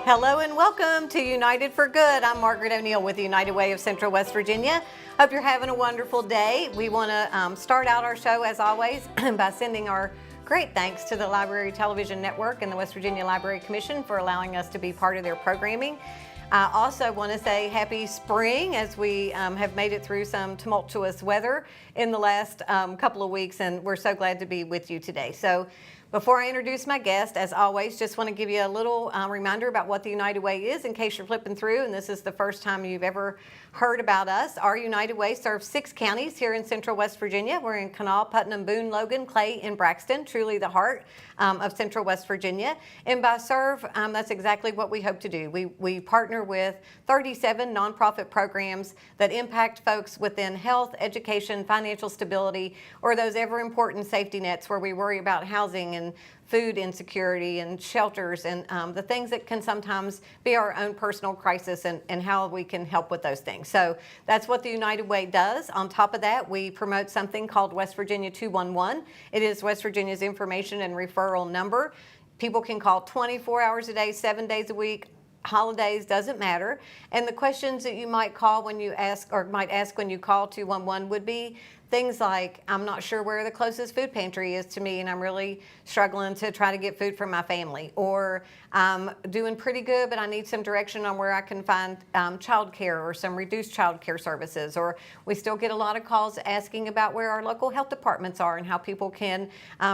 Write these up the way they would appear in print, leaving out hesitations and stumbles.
Hello and welcome to United for Good. I'm Margaret O'Neill with the United Way of Central West Virginia. Hope you're having a wonderful day. We want to start out our show, as always, by sending our great thanks to the Library Television Network and the West Virginia Library Commission for allowing us to be part of their programming. I also want to say happy spring as we have made it through some tumultuous weather in the last couple of weeks, and we're so glad to be with you today. So before I introduce my guest, as always, just want to give you a little reminder about what the United Way is in case you're flipping through and this is the first time you've ever heard about us. Our United Way serves 6 counties here in Central West Virginia. We're in Kanawha, Putnam, Boone, Logan, Clay, and Braxton, truly the heart of Central West Virginia. And by serve, that's exactly what we hope to do. We partner with 37 nonprofit programs that impact folks within health, education, financial stability, or those ever important safety nets where we worry about housing and food insecurity and shelters and the things that can sometimes be our own personal crisis and how we can help with those things. So that's what the United Way does. On top of that, we promote something called West Virginia 211. It is West Virginia's information and referral number. People can call 24 hours a day, 7 days a week. Holidays, doesn't matter. And the questions that you might call when you ask, or might ask when you call 211 would be things like, I'm not sure where the closest food pantry is to me and I'm really struggling to try to get food for my family. Or I'm doing pretty good, but I need some direction on where I can find childcare or some reduced childcare services. Or we still get a lot of calls asking about where our local health departments are and how people can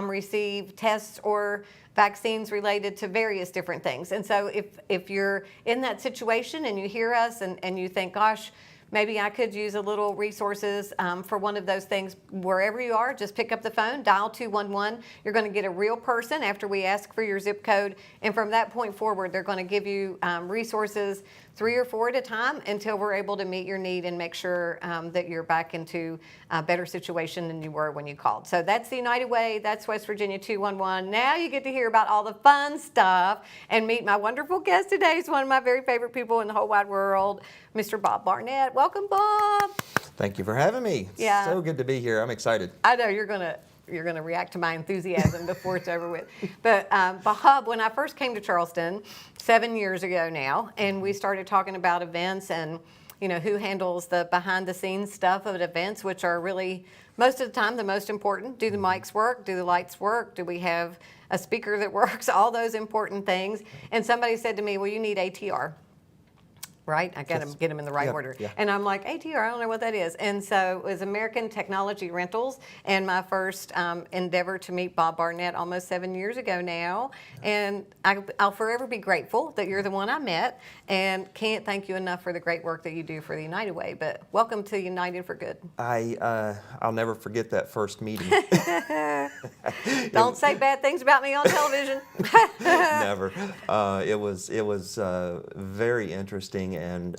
receive tests or vaccines related to various different things. And so if you're in that situation and you hear us and you think, gosh, maybe I could use a little resources for one of those things, wherever you are, just pick up the phone, dial 211. You're going to get a real person after we ask for your zip code. And from that point forward, they're going to give you resources 3 or 4 at a time until we're able to meet your need and make sure that you're back into a better situation than you were when you called. So that's the United Way. That's West Virginia 211. Now you get to hear about all the fun stuff and meet my wonderful guest today. He's one of my very favorite people in the whole wide world, Mr. Bob Barnett. Welcome, Bob. Thank you for having me. Yeah. So good to be here. I'm excited. I know you're going to react to my enthusiasm before it's over with. But Bob, when I first came to Charleston 7 years ago now, and we started talking about events and who handles the behind the scenes stuff of events, which are really most of the time the most important. Do the mics work? Do the lights work? Do we have a speaker that works? All those important things. And somebody said to me, well, you need ATR. Right? I got to get them in the right order. Yeah. And I'm like, ATR, I don't know what that is. And so it was American Technology Rentals, and my first endeavor to meet Bob Barnett almost 7 years ago now. And I'll forever be grateful that you're the one I met, and can't thank you enough for the great work that you do for the United Way. But welcome to United for Good. I'll never forget that first meeting. Don't say bad things about me on television. Never. It was very interesting. And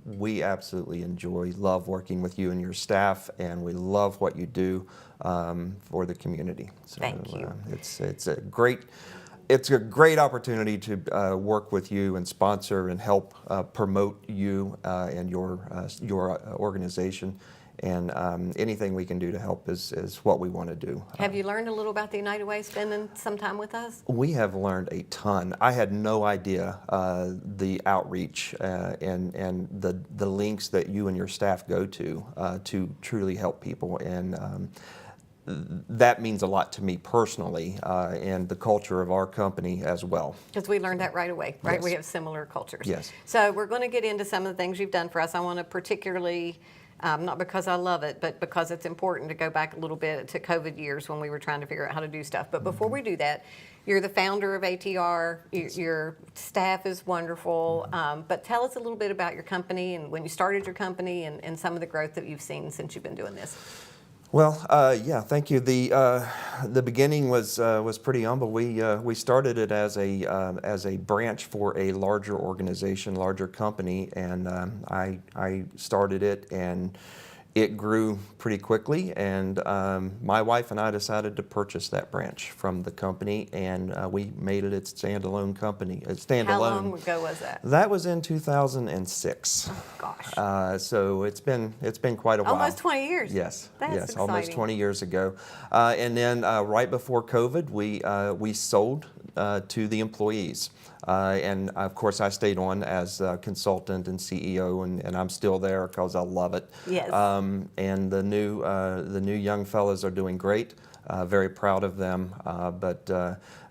we absolutely love working with you and your staff, and we love what you do for the community. So, thank you. It's a great opportunity to work with you and sponsor and help promote you and your organization. And anything we can do to help is what we want to do. Have you learned a little about the United Way spending some time with us? We have learned a ton. I had no idea the outreach and the links that you and your staff go to truly help people. And that means a lot to me personally and the culture of our company as well. Because we learned that right away, right? Yes. We have similar cultures. Yes. So we're going to get into some of the things you've done for us. I want to particularly, not because I love it, but because it's important to go back a little bit to COVID years when we were trying to figure out how to do stuff. But before we do that, you're the founder of ATR. Your staff is wonderful. But tell us a little bit about your company and when you started your company and some of the growth that you've seen since you've been doing this. Well, yeah, thank you. The beginning was pretty humble. We started it as a branch for a larger organization, larger company, and I started it, and it grew pretty quickly, and my wife and I decided to purchase that branch from the company, and we made it its standalone company. How long ago was that? That was in 2006. Oh, gosh. So it's been quite a while. Almost 20 years. Yes. That's yes, exciting. Almost 20 years ago. And then right before COVID, we sold to the employees. And of course, I stayed on as a consultant and CEO, and I'm still there because I love it. Yes. And the new young fellas are doing great. Very proud of them.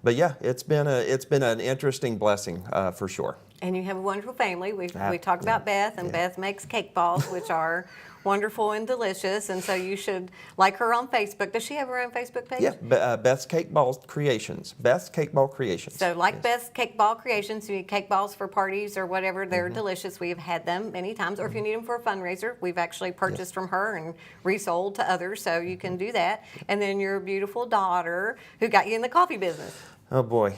But yeah, it's been an interesting blessing for sure. And you have a wonderful family. We Ah, talked about yeah, Beth, and yeah. Beth makes cake balls, which are wonderful and delicious. And so you should like her on Facebook. Does she have her own Facebook page? Yeah, Beth's Cake Ball Creations. Beth's Cake Ball Creations. So like Yes. Beth's Cake Ball Creations, you need cake balls for parties or whatever. They're Mm-hmm. delicious. We have had them many times. Or if you need them for a fundraiser, we've actually purchased from her and resold to others. So you can do that. And then your beautiful daughter who got you in the coffee business. Oh boy.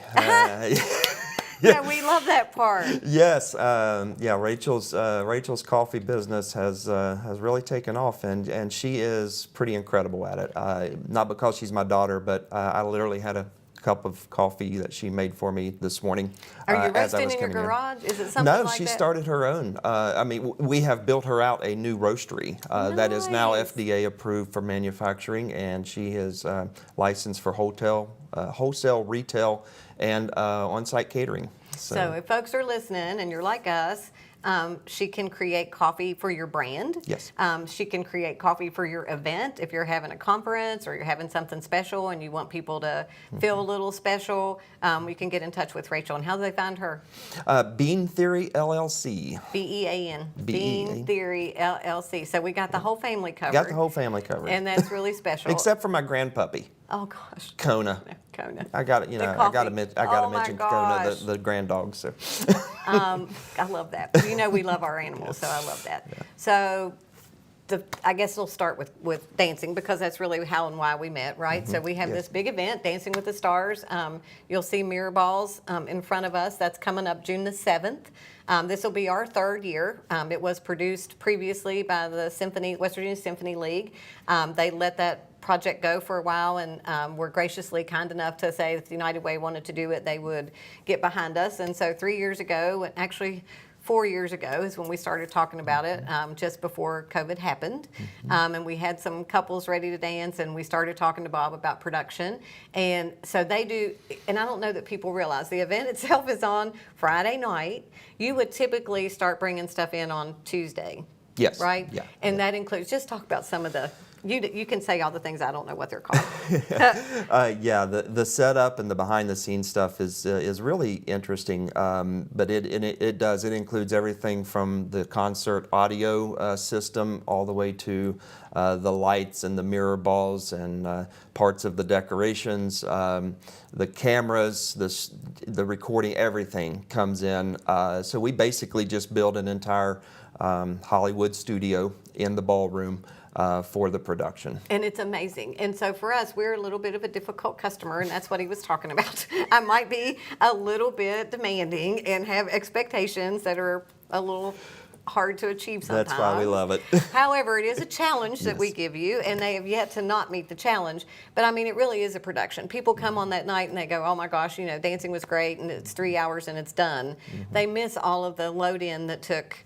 Yeah, we love that part. Yes, yeah. Rachel's coffee business has really taken off, and she is pretty incredible at it. Not because she's my daughter, but I literally had a cup of coffee that she made for me this morning. Are you as I roasting was in your coming garage? Is it something No, like she that? started her own. I mean, we have built her out a new roastery that is now Nice. FDA approved for manufacturing, and she is licensed for wholesale, retail, and on-site catering. So if folks are listening and you're like us, she can create coffee for your brand. Yes. She can create coffee for your event. If you're having a conference or you're having something special and you want people to feel a little special, you can get in touch with Rachel. And how do they find her? Bean Theory LLC. BEAN. B-E-A-N. Bean Theory LLC. So we got the whole family covered. Got the whole family covered. And that's really special. Except for my grandpuppy, Oh gosh. Kona. Kona. I got The I got coffee. to Oh, my mention Kona, gosh. the grand dog. So I love that. You know we love our animals, so I love that. So I guess we'll start with dancing because that's really how and why we met, right? So we have Yes. this big event, Dancing with the Stars. You'll see mirror balls in front of us. That's coming up June the 7th. This will be our third year. It was produced previously by the West Virginia Symphony League. They let that project go for a while and were graciously kind enough to say if the United Way wanted to do it, they would get behind us. And so 3 years ago, and actually 4 years ago is when we started talking about it, just before COVID happened. And we had some couples ready to dance, and we started talking to Bob about production. And so they do, and I don't know that people realize, the event itself is on Friday night. You would typically start bringing stuff in on Tuesday. Yes. Right? Yeah. And that includes, just talk about some of the, you can say all the things I don't know what they're called. Yeah, the setup and the behind the scenes stuff is really interesting. But it includes everything from the concert audio system all the way to the lights and the mirror balls and parts of the decorations, the cameras, the recording, everything comes in. So we basically just build an entire Hollywood studio in the ballroom for the production. And it's amazing. And so for us, we're a little bit of a difficult customer, and that's what he was talking about. I might be a little bit demanding and have expectations that are a little hard to achieve sometimes. That's why we love it. However, it is a challenge that we Yes. give you, and they have yet to not meet the challenge. But I mean, it really is a production. People come on that night and they go, oh my gosh, dancing was great, and it's 3 hours and it's done. They miss all of the load in that took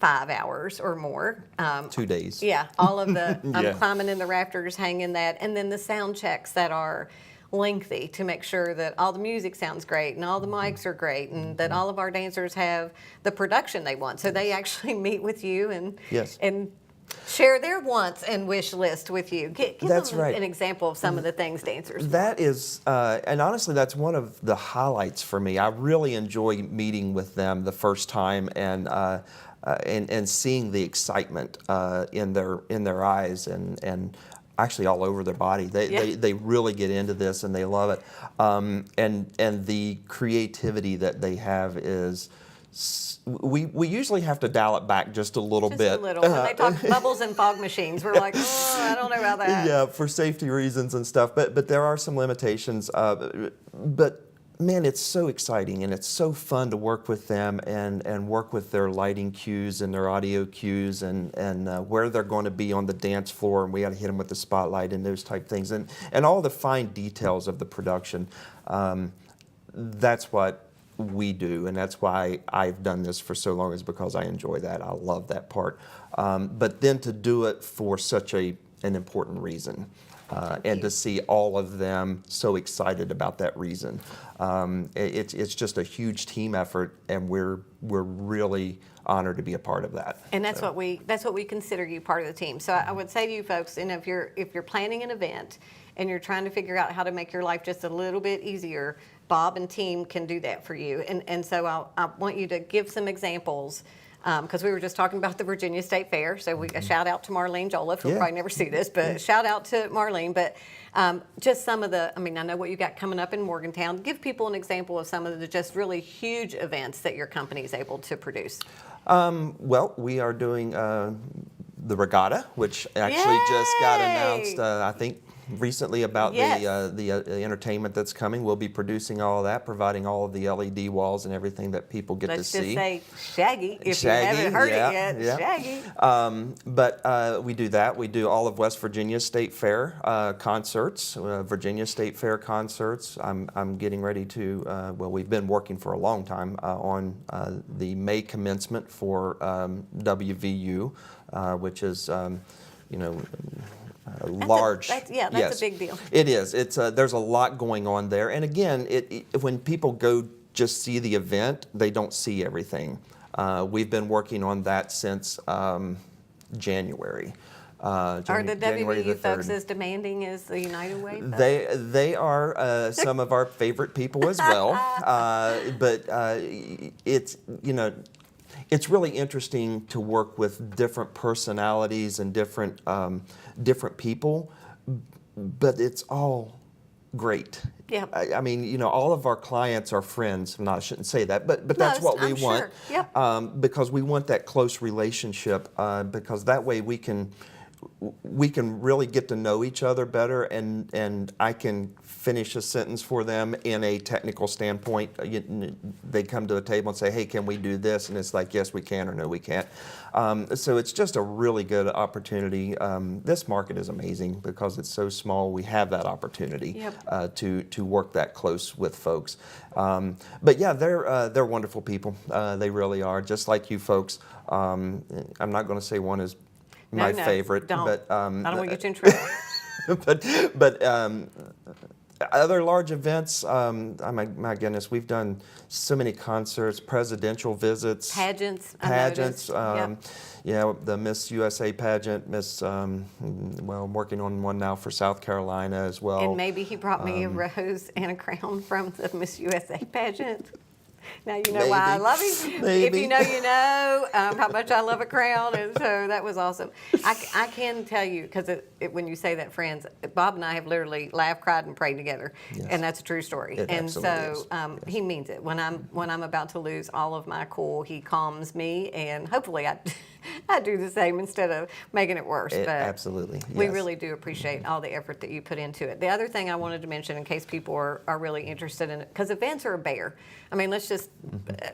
5 hours or more. 2 days. Yeah, all of the Yeah. climbing in the rafters, hanging that, and then the sound checks that are lengthy to make sure that all the music sounds great and all the mics are great and that all of our dancers have the production they want. So they actually meet with you and Yes. and share their wants and wish list with you. Give That's them right. an example of some of the things dancers. That is, and honestly, that's one of the highlights for me. I really enjoy meeting with them the first time and seeing the excitement in their eyes and actually all over their body. They really get into this and they love it. And the creativity that they have is. We usually have to dial it back just a little Just bit. a little. When they talk bubbles and fog machines, we're like, oh, I don't know about that. Yeah, for safety reasons and stuff. But there are some limitations. But man, it's so exciting and it's so fun to work with them and work with their lighting cues and their audio cues and where they're going to be on the dance floor, and we got to hit them with the spotlight and those type things and all the fine details of the production. That's what we do, and that's why I've done this for so long, is because I enjoy that. I love that part. But then to do it for such a an important reason. And to see all of them so excited about that reason. It's just a huge team effort, and we're really honored to be a part of that. And that's what we consider you part of the team. So I would say to you folks, and if you're planning an event and you're trying to figure out how to make your life just a little bit easier, Bob and team can do that for you. And so I want you to give some examples. Because we were just talking about the Virginia State Fair, so a shout out to Marlene Joliffe. You'll Yeah. probably never see this, but shout out to Marlene. But just some of the, I mean, I know what you got coming up in Morgantown. Give people an example of some of the just really huge events that your company is able to produce. Well, we are doing the regatta, which actually just got Yay! announced, I think, recently about Yes. the entertainment that's coming. We'll be producing all of that, providing all of the LED walls and everything that people get Let's to just see. say Shaggy, if Shaggy, you haven't heard yeah, it yet. yeah. Shaggy. But we do that. We do all of West Virginia State Fair concerts, Virginia State Fair concerts. I'm getting ready to, well, we've been working for a long time on the May commencement for WVU, which is, you know, large. That's yes, a big deal. It is. It's there's a lot going on there, and again, when people go just see the event, they don't see everything. We've been working on that since January. Are the January WVU 3rd. folks as demanding as the United Way folks? They are some of our favorite people as well, but it's, you know, it's really interesting to work with different personalities and different people, but it's all great. Yeah. I mean, you know, all of our clients are friends. No, I shouldn't say that, but that's what we I'm want. sure. Yep. Because we want that close relationship. Because that way we can really get to know each other better, and I can finish a sentence for them in a technical standpoint. They come to the table and say, hey, can we do this? And it's like, yes, we can, or no, we can't. So it's just a really good opportunity. This market is amazing because it's so small. We have that opportunity Yep. to work that close with folks. But yeah, they're wonderful people. They really are, just like you folks. I'm not going to say one is my No, favorite, don't. but I don't want to get you in trouble. but other large events. My goodness, we've done so many concerts, presidential visits, Pageants. I pageants. noticed. Yep. Yeah, the Miss USA pageant, well, I'm working on one now for South Carolina as well. And maybe he brought me a rose and a crown from the Miss USA pageant. Now you know why I Maybe. love him. Maybe. If you know, you know how much I love a crown, and so that was awesome. I can tell you, because when you say that, friends, Bob and I have literally laughed, cried, and prayed together, Yes. and that's a true story. It and absolutely so he means it. When I'm about to lose all of my cool, he calms me, and hopefully I do the same instead of making it worse. But Absolutely. we yes. really do appreciate all the effort that you put into it. The other thing I wanted to mention, in case people are really interested in it, because events are a bear. I mean, let's just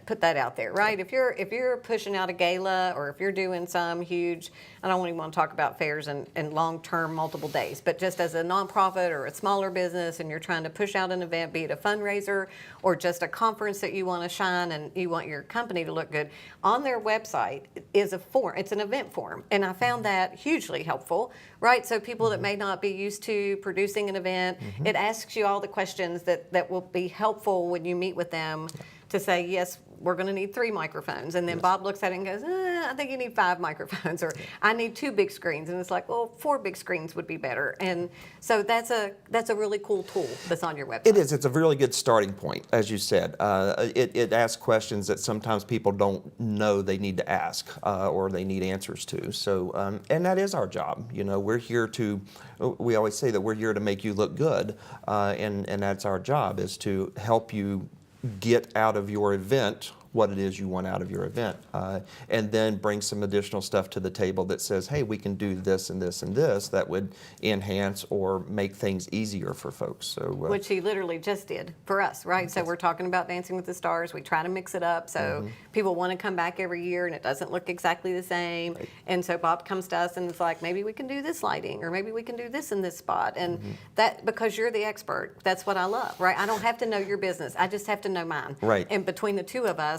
put that out there, right? If you're pushing out a gala, or if you're doing some huge, I don't even want to talk about fairs and long-term multiple days, but just as a nonprofit or a smaller business, and you're trying to push out an event, be it a fundraiser or just a conference that you want to shine and you want your company to look good, on their website is a form. It's an event form, and I found that hugely helpful, right? So people that may not be used to producing an event, it asks you all the questions that will be helpful when you meet with them to say, yes, we're going to need 3 microphones. And then Bob looks at it and goes, I think you need 5 microphones, or I need 2 big screens. And it's like, well, 4 big screens would be better. And so that's a really cool tool that's on your website. It is. It's a really good starting point, as you said. It asks questions that sometimes people don't know they need to ask or they need answers to. So, and that is our job. You know, we're here to. We always say that we're here to make you look good, and that's our job, is to help you get out of your event what it is you want out of your event, and then bring some additional stuff to the table that says, hey, we can do this and this and this that would enhance or make things easier for folks. So, which he literally just did for us, right? So we're talking about Dancing with the Stars. We try to mix it up so people want to come back every year and it doesn't look exactly the same. Right. And so Bob comes to us and it's like, maybe we can do this lighting, or maybe we can do this in this spot. And that, because you're the expert, that's what I love, right? I don't have to know your business. I just have to know mine. Right. And between the two of us,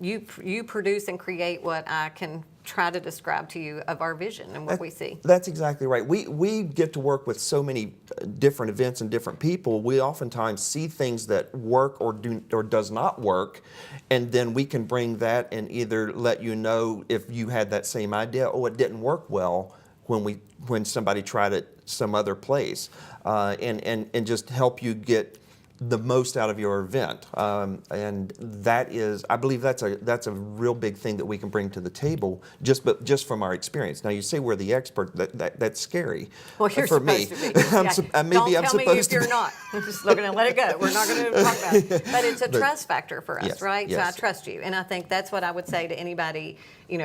you produce and create what I can try to describe to you of our vision and what we see. That's exactly right. We get to work with so many different events and different people. We oftentimes see things that work or does not work, and then we can bring that and either let you know if you had that same idea, oh, it didn't work well when somebody tried it some other place, and just help you get the most out of your event, and that is, I believe that's a real big thing that we can bring to the table just from our experience. Now you say we're the expert, that's scary. Well, you're for supposed me. to be. Yeah. Maybe I'm Don't tell me supposed if you're to. not. I'm just not going to let it go. We're not going to talk about it. But it's a trust factor for us, Yes, right? So I yes. trust you, and I think that's what I would say to anybody,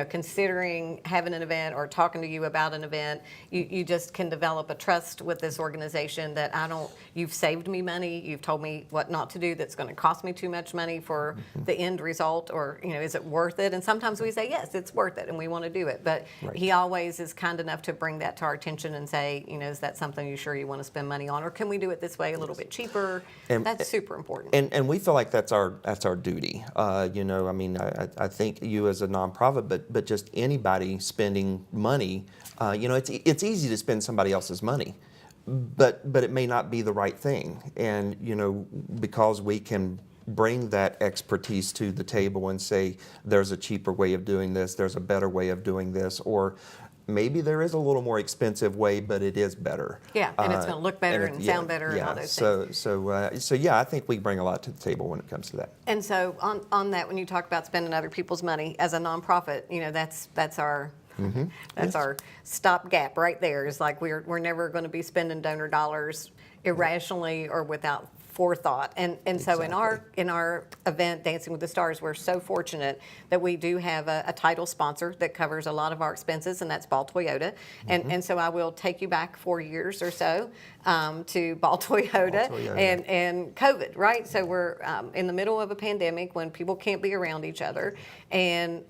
considering having an event or talking to you about an event. You just can develop a trust with this organization that you've saved me money. You've told me what not to do that's going to cost me too much money for the end result, or is it worth it? And sometimes we say yes, it's worth it, and we want to do it. But Right. he always is kind enough to bring that to our attention and say, is that something you want to spend money on, or can we do it this way a little bit cheaper? And- That's super important. And we feel like that's our duty. I think you as a nonprofit, but just anybody spending money, it's easy to spend somebody else's money, but it may not be the right thing. And because we can bring that expertise to the table and say there's a cheaper way of doing this, there's a better way of doing this, or maybe there is a little more expensive way, but it is better. Yeah, and it's going to look better and sound better and all those things. So yeah, I think we bring a lot to the table when it comes to that. And so on that, when you talk about spending other people's money as a nonprofit, that's our that's our stopgap right there. Is like we're never going to be spending donor dollars irrationally or without forethought. And so in our event, Dancing with the Stars, we're so fortunate that we do have a title sponsor that covers a lot of our expenses, and that's Ball Toyota. And so I will take you back 4 years or so to Ball Toyota, and COVID, right? So we're in the middle of a pandemic when people can't be around each other, and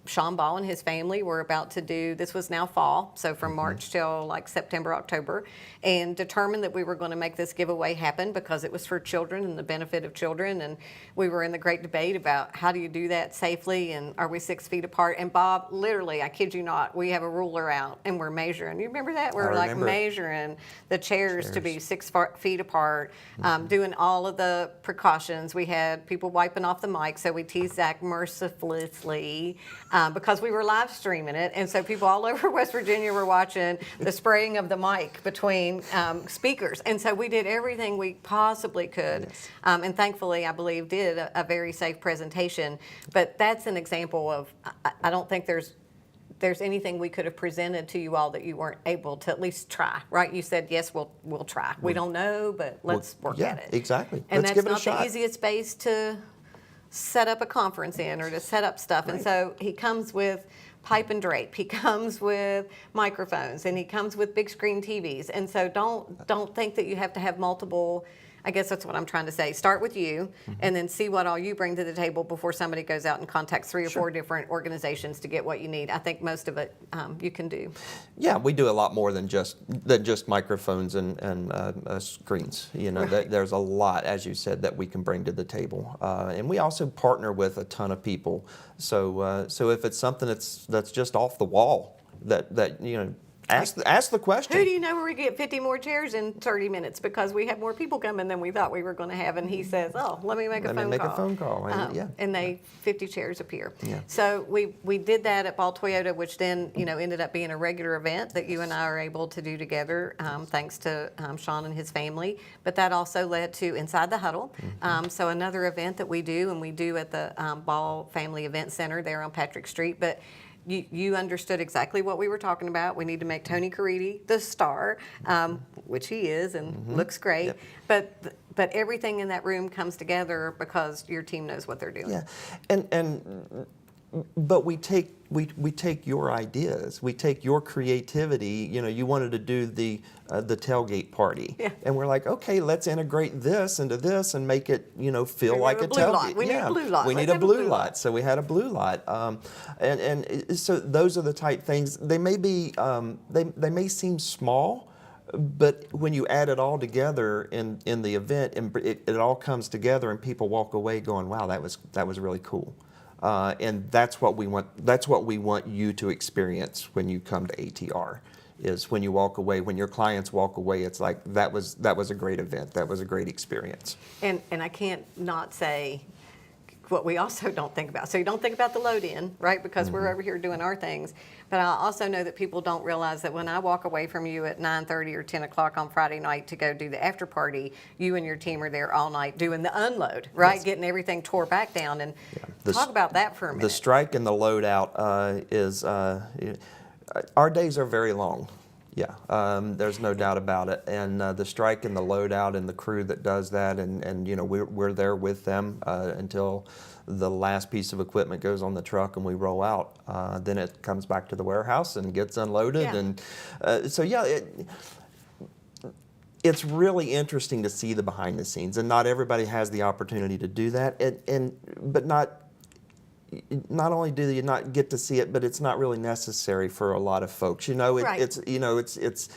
Sean Ball and his family were about to do, this was now fall, so from March till like September, October, and determined that we were going to make this giveaway happen because it was for children and the benefit of children. And we were in the great debate about how do you do that safely, and are we 6 feet apart? And Bob, literally, I kid you not, we have a ruler out and we're measuring. You remember that? We're like measuring the chairs to be 6 feet apart, doing all of the precautions. We had people wiping off the mic, so we teased Zach mercilessly because we were live streaming it, and so people all over West Virginia were watching the spraying of the mic between speakers. And so we did everything we possibly could, and thankfully, I believe, did a very safe presentation. But that's an example of, I don't think there's anything we could have presented to you all that you weren't able to at least try, right? You said, yes, we'll try. We don't know, but let's work at it. Exactly. And Let's that's give it a not shot. the easiest space to set up a conference in or to set up stuff. And so he comes with pipe and drape. He comes with microphones, and he comes with big screen TVs. And so don't think that you have to have multiple. I guess that's what I'm trying to say. Start with you, and then see what all you bring to the table before somebody goes out and contacts 3 or 4 different organizations to get what you need. I think most of it you can do. Yeah, we do a lot more than just microphones and screens. There's a lot, as you said, that we can bring to the table, and we also partner with a ton of people. So if it's something that's just off the wall, ask the question. Who do you know where we get 50 more chairs in 30 minutes because we have more people coming than we thought we were going to have? And he says, oh, let me make a phone call. And 50 chairs appear. Yeah. So we did that at Ball Toyota, which then ended up being a regular event that you and I are able to do together, thanks to Sean and his family. But that also led to Inside the Huddle. So another event that we do, and we do at the Ball Family Event Center there on Patrick Street. But you understood exactly what we were talking about. We need to make Tony Caridi the star, which he is and looks great. Yep. But everything in that room comes together because your team knows what they're doing. Yeah, but we take your ideas, we take your creativity. You wanted to do the tailgate party, and we're like, okay, let's integrate this into this and make it feel like a tailgate. We need a blue lot. We need a blue lot, so we had a blue lot, and so those are the type things. They may be they may seem small, but when you add it all together in the event, and it all comes together, and people walk away going, wow, that was really cool. And that's what we want. That's what we want you to experience when you come to ATR. Is when you walk away, when your clients walk away, it's like that was a great event. That was a great experience. And I can't not say what we also don't think about. So you don't think about the load in, right? Because we're over here doing our things. But I also know that people don't realize that when I walk away from you at 9:30 or 10 o'clock on Friday night to go do the after party, you and your team are there all night doing the unload, right? Yes. Getting everything tore back down. And The talk about that for a minute. The strike and the loadout is our days are very long. Yeah, there's no doubt about it. And the strike and the loadout and the crew that does that, and you know we're there with them until the last piece of equipment goes on the truck and we roll out. Then it comes back to the warehouse and gets unloaded. Yeah. And so yeah. It's really interesting to see the behind the scenes, and not everybody has the opportunity to do that. But not only do you not get to see it, but it's not really necessary for a lot of folks. You know, Right. it's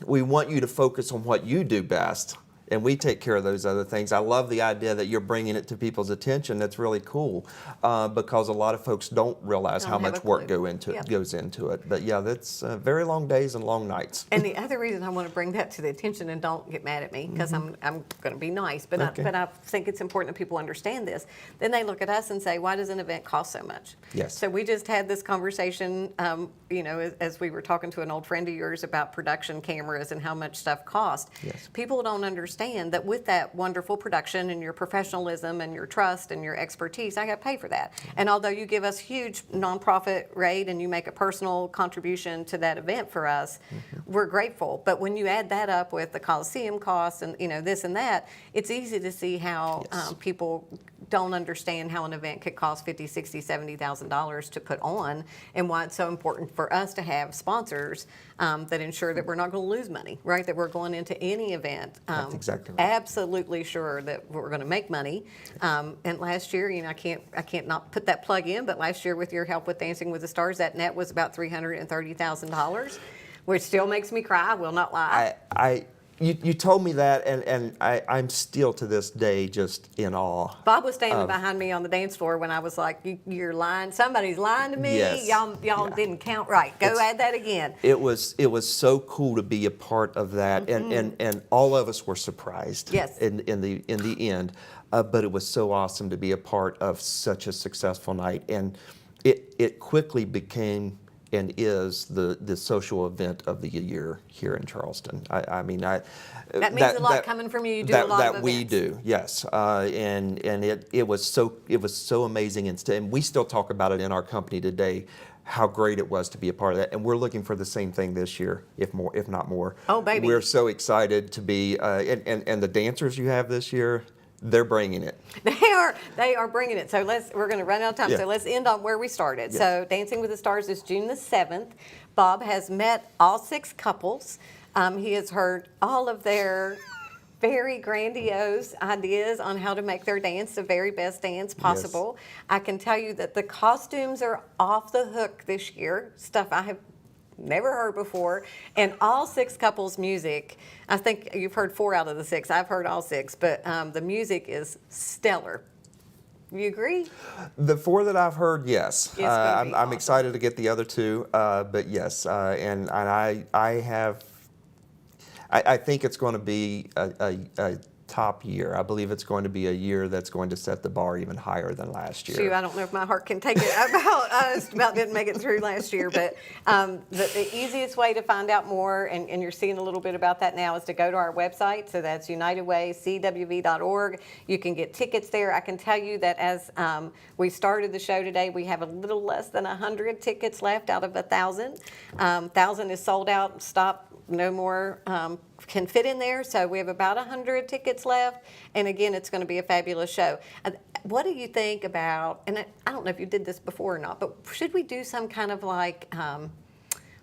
we want you to focus on what you do best, and we take care of those other things. I love the idea that you're bringing it to people's attention. That's really cool because a lot of folks don't realize Don't how have much a work clue. goes into it. But yeah, that's very long days and long nights. And the other reason I want to bring that to the attention, and don't get mad at me because I'm going to be nice, but Okay. I think it's important that people understand this. Then they look at us and say, "Why does an event cost so much?" Yes. So we just had this conversation, you know, as we were talking to an old friend of yours about production cameras and how much stuff costs. Yes. People don't understand that with that wonderful production and your professionalism and your trust and your expertise, I got to pay for that. And although you give us huge nonprofit rate and you make a personal contribution to that event for us, we're grateful. But when you add that up with the Coliseum costs and you know this and that, it's easy to see how Yes. people don't understand how an event could cost $50,000, $60,000, $70,000 to put on, and why it's so important for us to have sponsors that ensure that we're not going to lose money, right? That we're going into any event That's exactly right. absolutely sure that we're going to make money. And last year, you know, I can't not put that plug in, but last year with your help with Dancing with the Stars, that net was about $330,000, which still makes me cry. I will not lie. You told me that, and I'm still to this day just in awe. Bob was standing behind me on the dance floor when I was like, "You're lying. Somebody's lying to me. Yes. Y'all Yeah. didn't count right. Go It's- add that again." It was so cool to be a part of that, and all of us were surprised. Yes. In the end, but it was so awesome to be a part of such a successful night, and it quickly became and is the social event of the year here in Charleston. I mean, That means a lot coming from you. You do a lot that of we events. do, yes, and it was so amazing, and we still talk about it in our company today, how great it was to be a part of that, and we're looking for the same thing this year, if not more. Oh, baby. We're so excited to be, and the dancers you have this year, they're bringing it. They are bringing it. So we're going to run out of time. Yeah. So let's end on where we started. Yes. So Dancing with the Stars is June the 7th. Bob has met all 6 couples. He has heard all of their very grandiose ideas on how to make their dance the very best dance possible. I can tell you that the costumes are off the hook this year, stuff I have never heard before, and all 6 couples' music. I think you've heard 4 out of the 6. I've heard all 6, but the music is stellar. You agree? The 4 that I've heard, yes. It's gonna I'm, be I'm awesome. excited to get the other 2, but yes, and I think it's going to be a top year. I believe it's going to be a year that's going to set the bar even higher than last year. Shoot, I don't know if my heart can take it about us about didn't make it through last year, but the easiest way to find out more, and you're seeing a little bit about that now, is to go to our website. So that's unitedwaycwv.org. You can get tickets there. I can tell you that as we started the show today, we have a little less than 100 tickets left out of 1,000. 1,000 is sold out. Stop. No more can fit in there, so we have about 100 tickets left, and again, it's going to be a fabulous show. What do you think about, and I don't know if you did this before or not, but should we do some kind of like,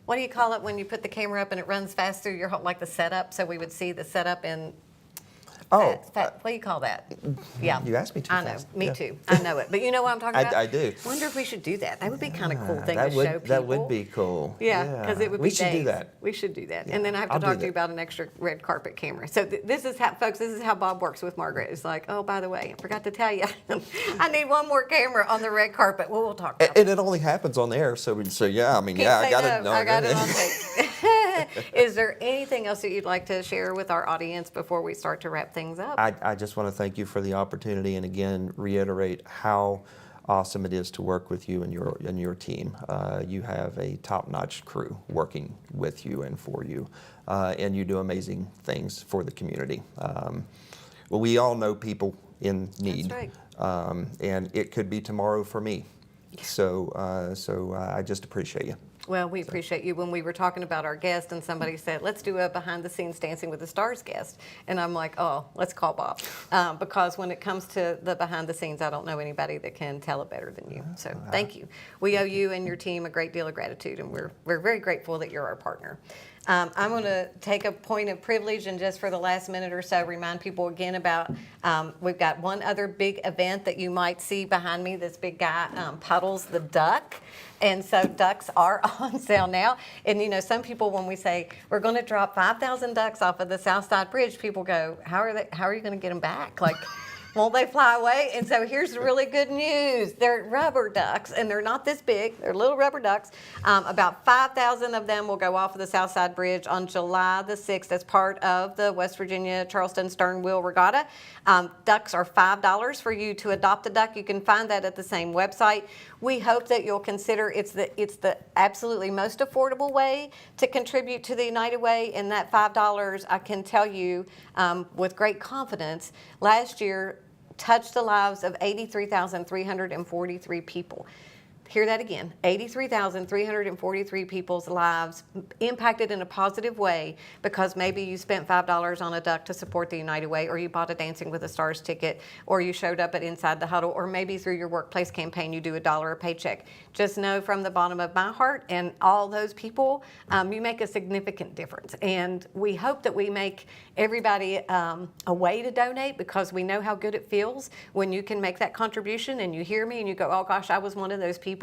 what do you call it when you put the camera up and it runs fast through your whole, like the setup, so we would see the setup and Oh, What do you call that? Yeah. You asked me too I know. fast. Me Yeah. too. I know it. But you know what I'm talking about? I do. Wonder if we should do that. That would be kind of cool thing that to would show people. that would be cool. Yeah, because it would be We should do days. that. We should do that. And then I have to I'll do talk to you that. about an extra red carpet camera. So this is how, folks, this is how Bob works with Margaret. It's like, oh, by the way, I forgot to tell you, I need one more camera on the red carpet. Well, we'll talk about And it only happens on air, so yeah. I mean, Can't yeah, I say got it. no. I got it on tape. Is there anything else that you'd like to share with our audience before we start to wrap things up? I just want to thank you for the opportunity, and again reiterate how awesome it is to work with you and your team. You have a top-notch crew working with you and for you, and you do amazing things for the community. Well, we all know people in need, That's right. and it could be tomorrow for me. So I just appreciate you. Well, we appreciate you. When we were talking about our guest and somebody said, let's do a behind the scenes Dancing with the Stars guest. And I'm like, oh, let's call Bob. Because when it comes to the behind the scenes, I don't know anybody that can tell it better than you. So thank you. We owe you and your team a great deal of gratitude, and we're very grateful that you're our partner. I'm going to take a point of privilege and just for the last minute or so remind people again about we've got one other big event that you might see behind me. This big guy, Puddles the Duck. And so ducks are on sale now. And you know, some people, when we say we're going to drop 5,000 ducks off of the Southside Bridge, people go, how are you going to get them back? Like, won't they fly away? And so here's the really good news. They're rubber ducks, and they're not this big. They're little rubber ducks. About 5,000 of them will go off of the Southside Bridge on July the 6th as part of the West Virginia Charleston Stern Wheel Regatta. Ducks are $5 for you to adopt a duck. You can find that at the same website. We hope that you'll consider it's the absolutely most affordable way to contribute to the United Way, and that $5, I can tell you with great confidence, last year touched the lives of 83,343 people. Hear that again, 83,343 people's lives impacted in a positive way because maybe you spent $5 on a duck to support the United Way, or you bought a Dancing with the Stars ticket, or you showed up at Inside the Huddle, or maybe through your workplace campaign you do $1 a paycheck. Just know from the bottom of my heart and all those people, you make a significant difference. And we hope that we make everybody a way to donate, because we know how good it feels when you can make that contribution and you hear me and you go, oh gosh, I was one of those people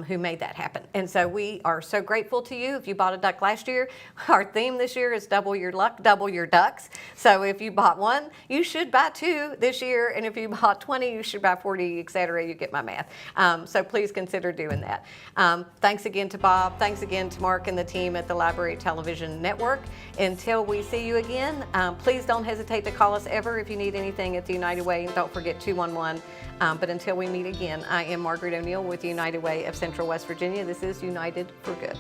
who made that happen. And so we are so grateful to you. If you bought a duck last year, our theme this year is double your luck, double your ducks. So if you bought one, you should buy two this year. And if you bought 20, you should buy 40, et cetera. You get my math. So please consider doing that. Thanks again to Bob. Thanks again to Mark and the team at the Library Television Network. Until we see you again, please don't hesitate to call us ever if you need anything at the United Way. And don't forget 211. But until we meet again, I am Margaret O'Neill with the United Way of Central West Virginia. This is United for Good.